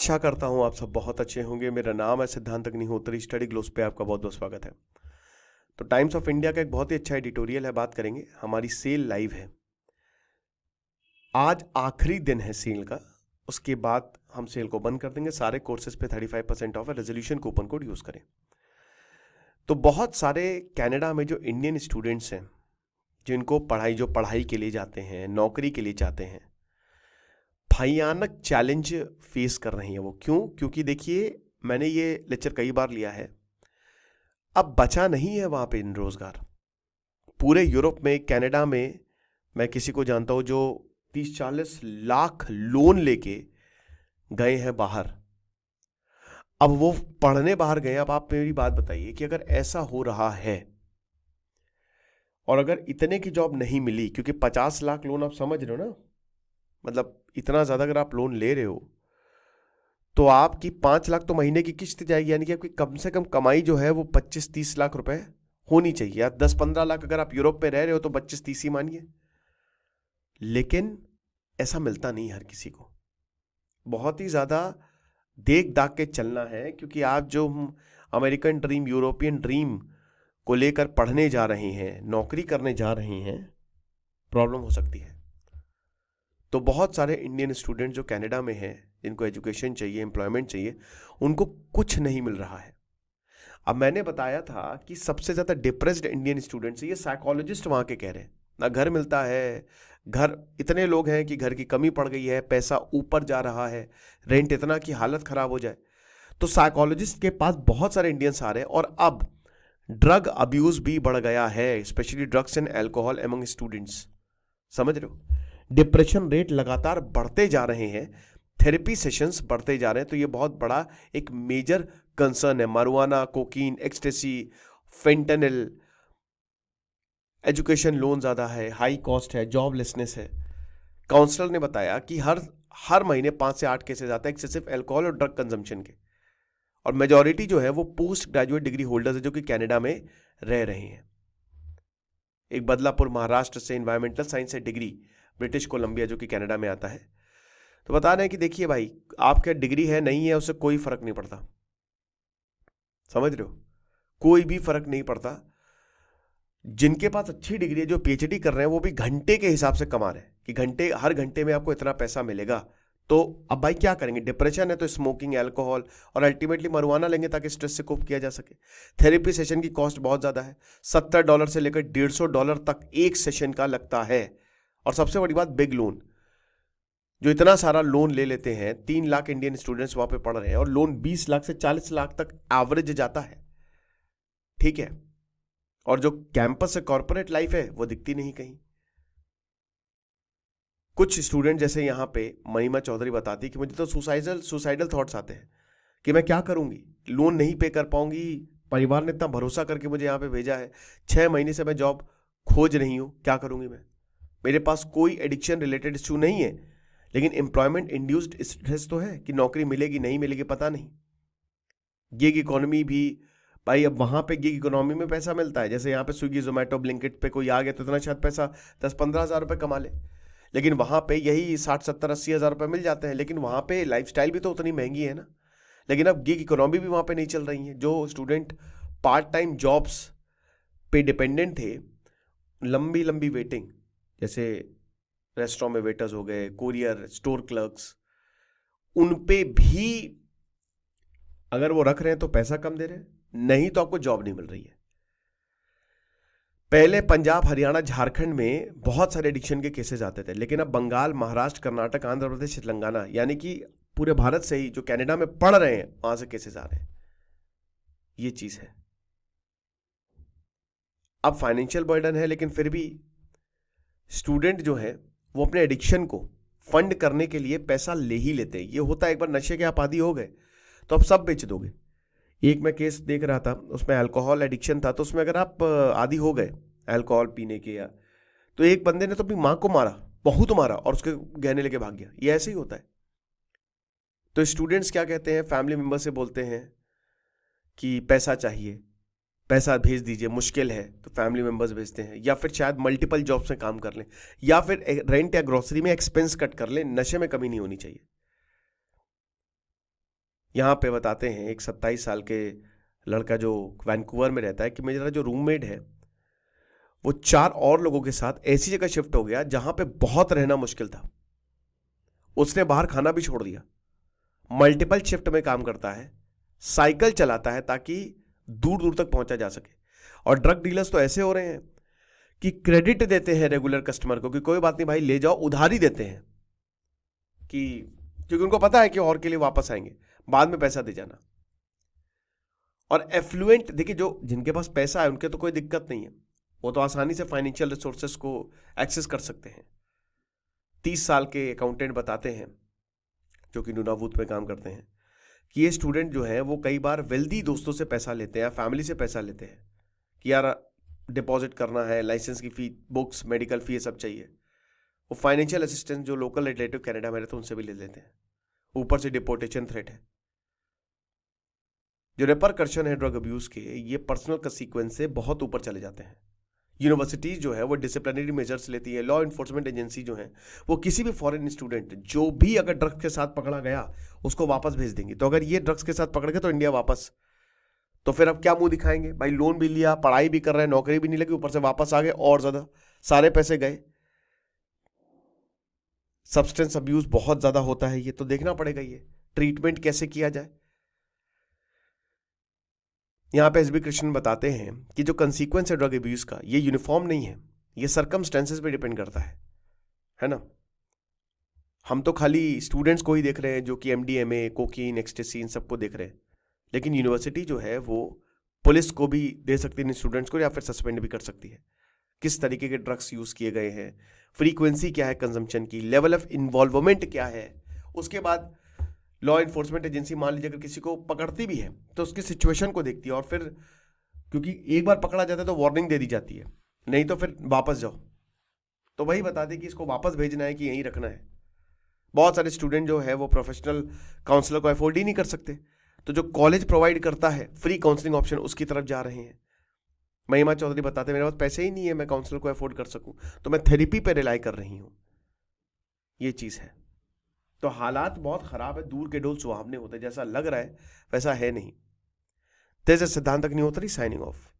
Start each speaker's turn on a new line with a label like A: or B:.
A: आशा करता हूँ आप सब बहुत अच्छे होंगे। मेरा नाम है सिद्धांत अग्निहोत्री। स्टडी ग्लोस पे आपका बहुत बहुत स्वागत है। तो टाइम्स ऑफ इंडिया का एक बहुत ही अच्छा एडिटोरियल है, बात करेंगे। हमारी सेल लाइव है, आज आखिरी दिन है सेल का, उसके बाद हम सेल को बंद कर देंगे। सारे कोर्सेज पे 35% ऑफ है। रेजोल्यूशन कूपन कोड यूज करें। तो बहुत सारे कनाडा में जो इंडियन स्टूडेंट्स हैं, जिनको पढ़ाई के लिए जाते हैं, नौकरी के लिए चाहते हैं, भयानक चैलेंज फेस कर रही हैं वो। क्योंकि देखिए, मैंने ये लेक्चर कई बार लिया है, अब बचा नहीं है वहां पे इन रोजगार। पूरे यूरोप में, कनाडा में मैं किसी को जानता हूं जो 30-40 लाख लोन लेके गए हैं बाहर। अब वो पढ़ने बाहर गए। अब आप मेरी बात बताइए कि अगर ऐसा हो रहा है और अगर इतने की जॉब नहीं मिली, क्योंकि 50 लाख लोन, आप समझ रहे हो ना, मतलब इतना ज्यादा अगर आप लोन ले रहे हो तो आपकी 5 लाख तो महीने की किस्त जाएगी, यानी कि आपकी कम से कम कमाई जो है वो 25-30 लाख रुपए होनी चाहिए। या 10-15 लाख अगर आप यूरोप में रह रहे हो तो 25-30 ही मानिए। लेकिन ऐसा मिलता नहीं हर किसी को। बहुत ही ज्यादा देख दाग के चलना है, क्योंकि आप जो अमेरिकन ड्रीम, यूरोपियन ड्रीम को लेकर पढ़ने जा रहे हैं, नौकरी करने जा रहे हैं, प्रॉब्लम हो सकती है। तो बहुत सारे इंडियन स्टूडेंट जो कनाडा में हैं, जिनको एजुकेशन चाहिए, एम्प्लॉयमेंट चाहिए, उनको कुछ नहीं मिल रहा है। अब मैंने बताया था कि सबसे ज्यादा डिप्रेस्ड इंडियन स्टूडेंट्स, ये साइकोलॉजिस्ट वहां के कह रहे हैं, ना घर मिलता है, घर इतने लोग हैं कि घर की कमी पड़ गई है, पैसा ऊपर जा रहा है, रेंट इतना कि हालत खराब हो जाए। तो साइकोलॉजिस्ट के पास बहुत सारे इंडियंस आ रहे हैं। और अब ड्रग अब्यूज भी बढ़ गया है, specially drugs and alcohol among students. समझ रहे हो? डिप्रेशन रेट लगातार बढ़ते जा रहे हैं, थेरेपी सेशंस बढ़ते जा रहे हैं। तो ये बहुत बड़ा एक मेजर कंसर्न है। मारुआना, cocaine, ecstasy, fentanyl, education loan ज्यादा है, हाई कॉस्ट है, जॉबलेसनेस है। काउंसलर ने बताया कि हर महीने 5 से 8 केसेस आते हैं एक्सेसिव अल्कोहल और ड्रग कंजम्पशन के। और मेजॉरिटी जो है वो पोस्ट ग्रेजुएट डिग्री होल्डर्स है, जो कि कनाडा में रह रहे हैं। एक बदलापुर महाराष्ट्र से एनवायरमेंटल साइंस से डिग्री, ब्रिटिश कोलंबिया जो कि कनाडा में आता है। तो बता रहे हैं कि देखिए भाई, आपका डिग्री है नहीं है उससे कोई फर्क नहीं पड़ता। समझ रहे हो? कोई भी फर्क नहीं पड़ता। जिनके पास अच्छी डिग्री है, जो पीएचडी कर रहे हैं, वो भी घंटे के हिसाब से कमा रहे हैं कि हर घंटे में आपको इतना पैसा मिलेगा। तो अब भाई क्या करेंगे? डिप्रेशन है तो स्मोकिंग, अल्कोहल और अल्टीमेटली मरुआना लेंगे ताकि स्ट्रेस से कोप किया जा सके। थेरेपी सेशन की कॉस्ट बहुत ज्यादा है, $70 से लेकर $150 तक एक सेशन का लगता है। और सबसे बड़ी बात, बिग लोन, जो इतना सारा लोन ले लेते हैं। 3 लाख इंडियन स्टूडेंट्स वहां पे पढ़ रहे हैं और लोन 20 लाख से 40 लाख तक एवरेज जाता है। ठीक है? और जो कैंपस से कॉर्पोरेट लाइफ है वो दिखती नहीं कहीं। कुछ स्टूडेंट जैसे यहां पे महिमा चौधरी बताती कि मुझे तो सुसाइडल थॉट्स आते हैं कि मैं क्या करूंगी, लोन नहीं पे कर पाऊंगी, परिवार ने इतना भरोसा करके मुझे यहां पे भेजा है, 6 महीने से मैं जॉब खोज रही हूं, क्या करूंगी मैं? मेरे पास कोई एडिक्शन रिलेटेड इश्यू नहीं है, लेकिन एम्प्लॉयमेंट इंड्यूस्ड स्ट्रेस तो है कि नौकरी मिलेगी नहीं मिलेगी पता नहीं। गिग इकोनॉमी भी भाई, अब वहां पे गिग इकोनॉमी में पैसा मिलता है। जैसे यहाँ पे स्विगी, जोमेटो, ब्लिंकिट पे कोई आ गया तो इतना शायद पैसा 10-15 हज़ार रुपये कमा ले, लेकिन वहां पे यही 60-70-80 हज़ार रुपये मिल जाते हैं। लेकिन वहां पे लाइफस्टाइल भी तो उतनी महंगी है ना। लेकिन अब गिग इकोनॉमी भी वहां पे नहीं चल रही है। जो स्टूडेंट पार्ट टाइम जॉब्स पे डिपेंडेंट थे, लंबी लंबी वेटिंग, जैसे रेस्टोरेंट में वेटर्स हो गए, कोरियर, स्टोर क्लर्क्स, उन पे भी अगर वो रख रहे हैं तो पैसा कम दे रहे हैं, नहीं तो आपको जॉब नहीं मिल रही है। पहले पंजाब, हरियाणा, झारखंड में बहुत सारे एडिक्शन के केसेस आते थे, लेकिन अब बंगाल, महाराष्ट्र, कर्नाटक, आंध्र प्रदेश, तेलंगाना, यानी कि पूरे भारत से ही जो कनाडा में पढ़ रहे हैं वहां से केसेस आ रहे हैं। ये चीज है। अब फाइनेंशियल बर्डन है, लेकिन फिर भी स्टूडेंट जो है वो अपने एडिक्शन को फंड करने के लिए पैसा ले ही लेते हैं। ये होता है, एक बार नशे के आप आदी हो गए तो अब सब बेच दोगे। एक मैं केस देख रहा था, उसमें अल्कोहल एडिक्शन था। तो उसमें अगर आप आदी हो गए अल्कोहल पीने के, या तो एक बंदे ने तो अपनी मां को मारा, बहुत मारा, और उसके गहने लेके भाग गया। ये ऐसे ही होता है। तो स्टूडेंट्स क्या कहते हैं, फैमिली मेंबर से बोलते हैं कि पैसा चाहिए, पैसा भेज दीजिए, मुश्किल है, तो फैमिली मेंबर्स भेजते हैं। या फिर शायद मल्टीपल जॉब्स में काम कर लें, या फिर रेंट या ग्रोसरी में एक्सपेंस कट कर लें। नशे में कमी नहीं होनी चाहिए। यहाँ पे बताते हैं एक 27 साल के लड़का जो वैंकूवर में रहता है कि मेरा जो रूममेट है वो 4 और लोगों के साथ ऐसी जगह शिफ्ट हो गया जहां पे बहुत रहना मुश्किल था। उसने बाहर खाना भी छोड़ दिया, मल्टीपल शिफ्ट में काम करता है, साइकिल चलाता है ताकि दूर दूर तक पहुंचा जा सके। और ड्रग डीलर्स तो ऐसे हो रहे हैं कि क्रेडिट देते हैं रेगुलर कस्टमर को कि कोई बात नहीं भाई ले जाओ, उधारी देते हैं कि क्योंकि उनको पता है कि और के लिए वापस आएंगे, बाद में पैसा दे जाना। और एफ्लुएंट देखिए, जो जिनके पास पैसा है उनके तो कोई दिक्कत नहीं है, वो तो आसानी से फाइनेंशियल रिसोर्सेस को एक्सेस कर सकते हैं। 30 साल के अकाउंटेंट बताते हैं जो कि नूनावूत में काम करते हैं कि ये स्टूडेंट जो है वो कई बार वेल्दी दोस्तों से पैसा लेते हैं, फैमिली से पैसा लेते हैं कि यार डिपॉजिट करना है, लाइसेंस की फी, बुक्स, मेडिकल फी, ये सब चाहिए। वो फाइनेंशियल असिस्टेंस जो लोकल रिलेटिव कनाडा में रहते हैं उनसे भी ले लेते हैं, ऊपर से डिपोर्टेशन थ्रेट है। जो रेपरकशन है ड्रग अब्यूज के, ये पर्सनल कंसीक्वेंस से बहुत ऊपर चले जाते हैं। यूनिवर्सिटीज जो है वो डिसिप्लिनरी मेजर्स लेती है, लॉ इन्फोर्समेंट एजेंसी जो है वो किसी भी फॉरेन स्टूडेंट जो भी अगर ड्रग्स के साथ पकड़ा गया उसको वापस भेज देंगी। तो अगर ये ड्रग्स के साथ पकड़ गए तो इंडिया वापस, तो फिर अब क्या मुंह दिखाएंगे भाई, लोन भी लिया, पढ़ाई भी कर रहे हैं, नौकरी भी नहीं लगी, ऊपर से वापस आ गए और ज्यादा सारे पैसे गए। सब्सटेंस अब्यूज बहुत ज्यादा होता है, ये तो देखना पड़ेगा, ये ट्रीटमेंट कैसे किया जाए। यहाँ पे एसबी कृष्णन बताते हैं कि जो कंसीक्वेंस है ड्रग अब्यूज का, ये यूनिफॉर्म नहीं है, ये सर्कमस्टेंसेस पे डिपेंड करता है ना। हम तो खाली स्टूडेंट्स को ही देख रहे हैं जो कि एमडीएमए, कोकीन, एक्सटेसी, इन सबको देख रहे हैं, लेकिन यूनिवर्सिटी जो है वो पुलिस को भी दे सकती है स्टूडेंट्स को, या फिर सस्पेंड भी कर सकती है। किस तरीके के ड्रग्स यूज किए गए हैं, फ्रीक्वेंसी क्या है कंजम्पशन की, लेवल ऑफ इन्वॉल्वमेंट क्या है। उसके बाद लॉ इन्फोर्समेंट एजेंसी मान लीजिए अगर किसी को पकड़ती भी है तो उसकी सिचुएशन को देखती है, और फिर क्योंकि एक बार पकड़ा जाता है तो वार्निंग दे दी जाती है, नहीं तो फिर वापस जाओ, तो वही बता दें कि इसको वापस भेजना है कि यहीं रखना है। बहुत सारे स्टूडेंट जो है वो प्रोफेशनल काउंसलर को अफोर्ड ही नहीं कर सकते, तो जो कॉलेज प्रोवाइड करता है फ्री काउंसलिंग ऑप्शन, उसकी तरफ जा रहे हैं। महिमा चौधरी बताते हैं मेरे पास पैसे ही नहीं है मैं काउंसलर को अफोर्ड कर सकूं, तो मैं थेरेपी पे रिलाई कर रही हूं। ये चीज है। तो हालात बहुत खराब है, दूर के डोल सुहावने होते, जैसा लग रहा है वैसा है नहीं। तेज सिद्धांत अग्निहोत्री साइनिंग ऑफ।